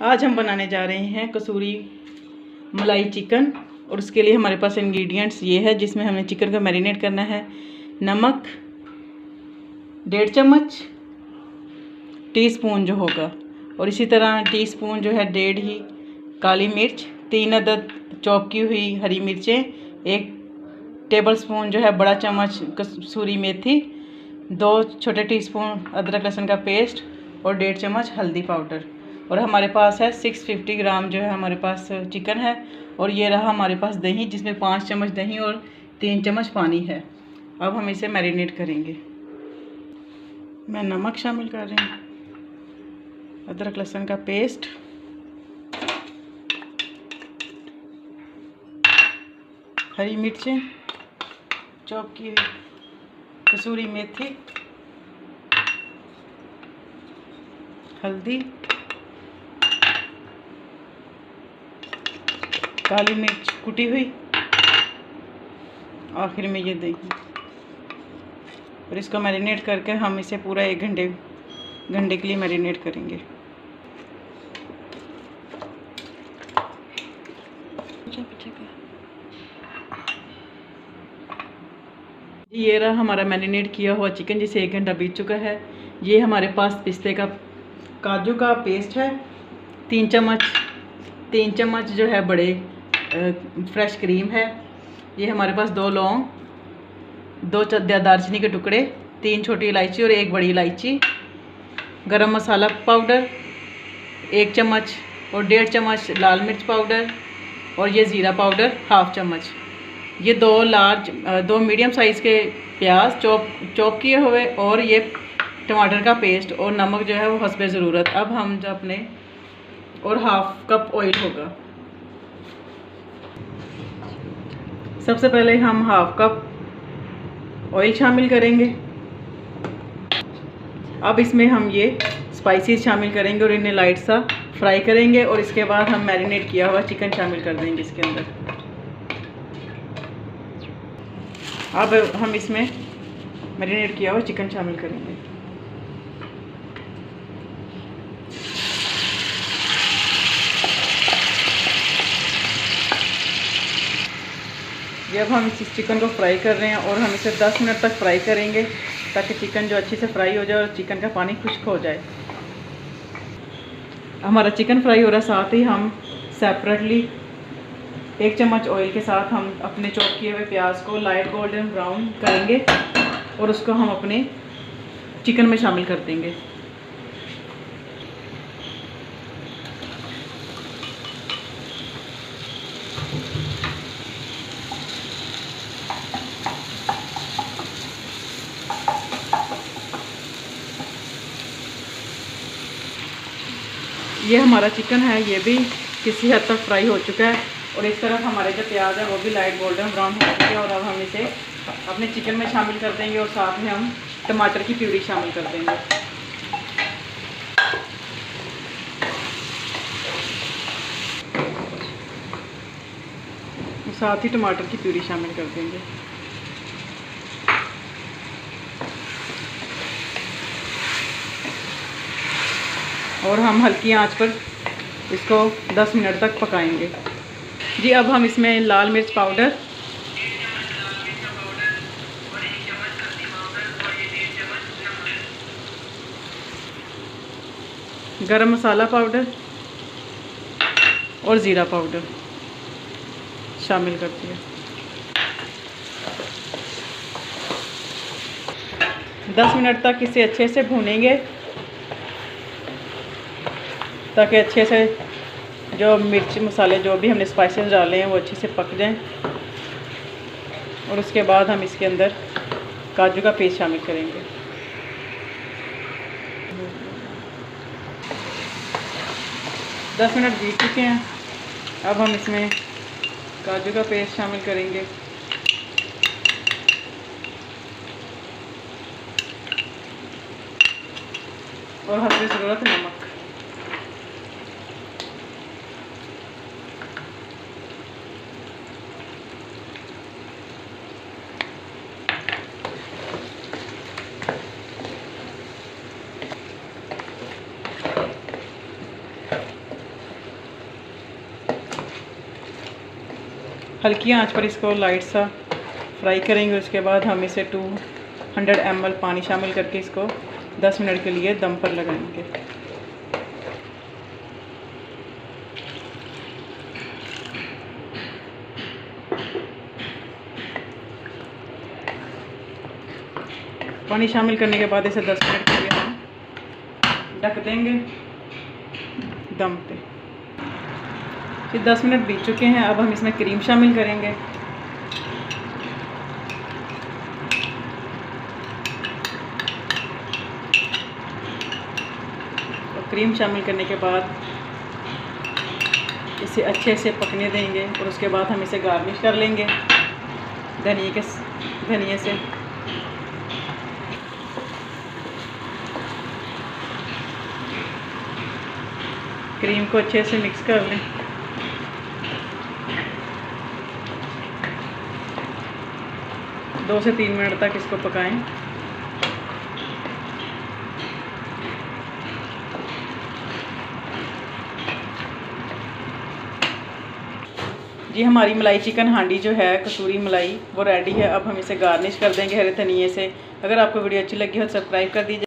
आज हम बनाने जा रहे हैं कसूरी मलाई चिकन। और उसके लिए हमारे पास इंग्रेडिएंट्स ये है, जिसमें हमें चिकन को मैरिनेट करना है। नमक 1.5 चम्मच टीस्पून जो होगा, और इसी तरह टीस्पून जो है 1.5 ही काली मिर्च, 3 अदद चॉप की हुई हरी मिर्चें, 1 टेबलस्पून जो है बड़ा चम्मच कसूरी मेथी, 2 छोटे टीस्पून अदरक लहसुन का पेस्ट और 1.5 चम्मच हल्दी पाउडर। और हमारे पास है 650 ग्राम जो है हमारे पास चिकन है। और ये रहा हमारे पास दही, जिसमें 5 चम्मच दही और 3 चम्मच पानी है। अब हम इसे मैरिनेट करेंगे। मैं नमक शामिल कर रही हूँ, अदरक लहसुन का पेस्ट, हरी मिर्चें, चॉप की हुई कसूरी मेथी, हल्दी, काली मिर्च कुटी हुई, आखिर में ये दही। और इसको मैरिनेट करके हम इसे पूरा 1 घंटे के लिए मैरिनेट करेंगे। ये रहा हमारा मैरिनेट किया हुआ चिकन, जिसे 1 घंटा बीत चुका है। ये हमारे पास पिस्ते का काजू का पेस्ट है, 3 चम्मच जो है बड़े फ्रेश क्रीम है। ये हमारे पास 2 लौंग, 2 दालचीनी के टुकड़े, 3 छोटी इलायची और 1 बड़ी इलायची, गरम मसाला पाउडर 1 चम्मच और 1.5 चम्मच लाल मिर्च पाउडर, और ये ज़ीरा पाउडर 1/2 चम्मच। ये 2 मीडियम साइज़ के प्याज चॉप किए हुए, और ये टमाटर का पेस्ट, और नमक जो है वो हस्बे ज़रूरत। अब हम जो अपने और 1/2 कप ऑयल होगा। सबसे पहले हम 1/2 कप ऑयल शामिल करेंगे। अब इसमें हम ये स्पाइसेस शामिल करेंगे और इन्हें लाइट सा फ्राई करेंगे। और इसके बाद हम मैरिनेट किया हुआ चिकन शामिल कर देंगे इसके अंदर। अब हम इसमें मैरिनेट किया हुआ चिकन शामिल करेंगे। जब हम इस चिकन को फ्राई कर रहे हैं, और हम इसे 10 मिनट तक फ्राई करेंगे, ताकि चिकन जो अच्छे से फ्राई हो जाए और चिकन का पानी खुश्क हो जाए। हमारा चिकन फ्राई हो रहा है, साथ ही हम सेपरेटली 1 चम्मच ऑयल के साथ हम अपने चॉप किए हुए प्याज को लाइट गोल्डन ब्राउन करेंगे, और उसको हम अपने चिकन में शामिल कर देंगे। ये हमारा चिकन है, ये भी किसी हद तक फ्राई हो चुका है। और इस तरफ हमारे जो प्याज है वो भी लाइट गोल्डन ब्राउन हो चुके हैं। और अब हम इसे अपने चिकन में शामिल कर देंगे, और साथ में हम टमाटर की प्यूरी शामिल कर देंगे। साथ ही टमाटर की प्यूरी शामिल कर देंगे। और हम हल्की आंच पर इसको 10 मिनट तक पकाएंगे। जी, अब हम इसमें लाल मिर्च पाउडर, गरम मसाला पाउडर और ज़ीरा पाउडर शामिल करते हैं। 10 मिनट तक इसे अच्छे से भूनेंगे, ताकि अच्छे से जो मिर्च मसाले जो भी हमने स्पाइसेस डाले हैं वो अच्छे से पक जाएं। और उसके बाद हम इसके अंदर काजू का पेस्ट शामिल करेंगे। दस मिनट बीत चुके हैं। अब हम इसमें काजू का पेस्ट शामिल करेंगे, और हल्की ज़रूरत नमक। हल्की आंच पर इसको लाइट सा फ्राई करेंगे। उसके बाद हम इसे 200 ml पानी शामिल करके इसको 10 मिनट के लिए दम पर लगाएंगे। पानी शामिल करने के बाद इसे 10 मिनट के लिए हम ढक देंगे दम पे। फिर 10 मिनट बीत चुके हैं। अब हम इसमें क्रीम शामिल करेंगे। और क्रीम शामिल करने के बाद इसे अच्छे से पकने देंगे और उसके बाद हम इसे गार्निश कर लेंगे धनिए से। क्रीम को अच्छे से मिक्स कर लें। दो से 3 मिनट तक इसको पकाएं। जी हमारी मलाई चिकन हांडी जो है कसूरी मलाई वो रेडी है। अब हम इसे गार्निश कर देंगे हरे धनिए से। अगर आपको वीडियो अच्छी लगी हो तो सब्सक्राइब कर दीजिए।